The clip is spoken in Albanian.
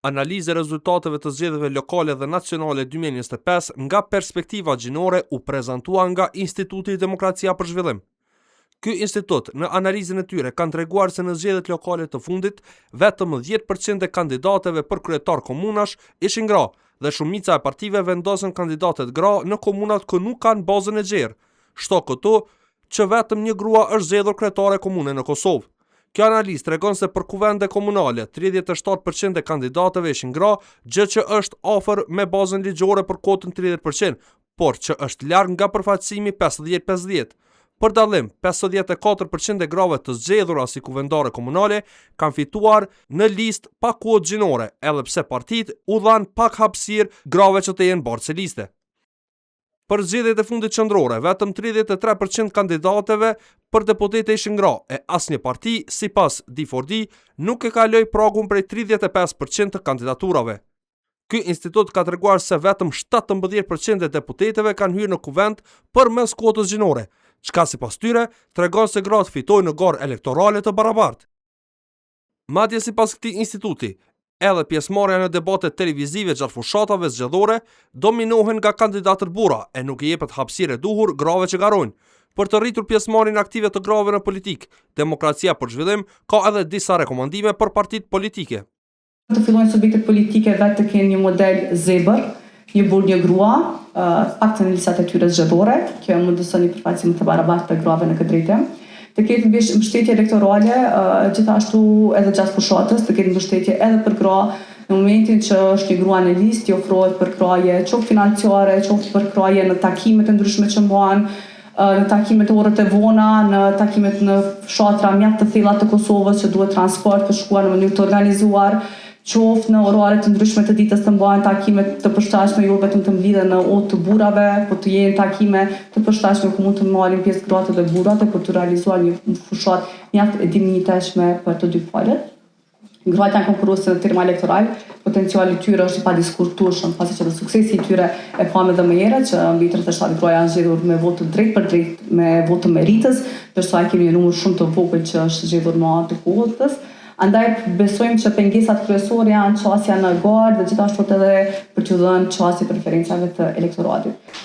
Analizë e rezultateve të zgjedhjeve lokale dhe nacionale 2025 nga perspektiva gjinore u prezantua nga Instituti Demokracia për Zhvillim. Ky institut në analizën e tyre kanë treguar se në zgjedhjet lokale të fundit vetëm 10% e kandidatëve për kryetar komunash ishin gra dhe shumica e partive vendosen kandidatet gra në komunat që nuk kanë bazën e gjerë, shto këtu që vetëm një grua është zgjedhur kryetare komune në Kosovë. Kjo analizë tregon se për kuvende komunale 37% e kandidatëve ishin gra, gjë që është afër me bazën ligjore për kotën 30%, por që është larg nga përfaqësimi 50-50. Për dallim, 54% e grave të zgjedhura si kuvendare komunale kanë fituar në listë pa kuotë gjinore, edhe pse partitë u dhanë pak hapësirë grave që të jenë bartse liste. Për zgjedhjet e fundit qendrore, vetëm 33% kandidatëve për deputete ishin gra, e asnjë parti, sipas D4D, nuk e kaloi pragun prej 35% të kandidaturave. Ky institut ka treguar se vetëm 17% e deputetëve kanë hyrë në kuvend përmes kuotës gjinore, çka sipas tyre tregon se gratë fitojnë në garë elektorale të barabartë. Madje sipas këtij instituti, edhe pjesëmarrja në debate televizive gjatë fushatave zgjedhore dominohen nga kandidatët burra e nuk i jepet hapësirë e duhur grave që garojnë. Për të rritur pjesëmarrjen aktive të grave në politikë, Demokracia për Zhvillim ka edhe disa rekomandime për partitë politike. Të fillojnë subjektet politike vetë të kenë një model zebër, një burr, një grua, paktën në listat e tyre zgjedhore, kjo mundëson një përfaqësim të barabartë të grave në këtë drejtim. Të ketë mbështetje elektorale, gjithashtu edhe gjatë fushatës, të ketë mbështetje edhe për gra, në momentin që është një grua në listë, i ofrohet për kraje qoftë financiare, qoftë për kraje në takimet e ndryshme që mban, në takimet e orët e vona, në takimet në fshatra mjaft të thella të Kosovës që duhet transport për shkuar në mënyrë të organizuar, qoftë në orare të ndryshme të ditës të mbahen takime të përshtatshme jo vetëm të mblidhen në otë të burrave, por të jenë takime të përshtatshme ku mund të marrin pjesë gratë dhe burrat për të realizuar një fushatë mjaft e dinjiteshme për të dy palët. Gratë janë konkurruese në terma elektoral, potenciali i tyre është i padiskutueshëm, pasi që suksesi i tyre e pamë edhe më herët që mbi 37 gra janë zgjedhur me votë drejt për drejt me votë meritës, ndërsa kemi një numër shumë të vogël që është zgjedhur me anë të kuotës. Andaj besojmë që pengesat kryesore janë çësia në garë dhe gjithashtu edhe për t'u dhënë çësi preferencave të elektoratit.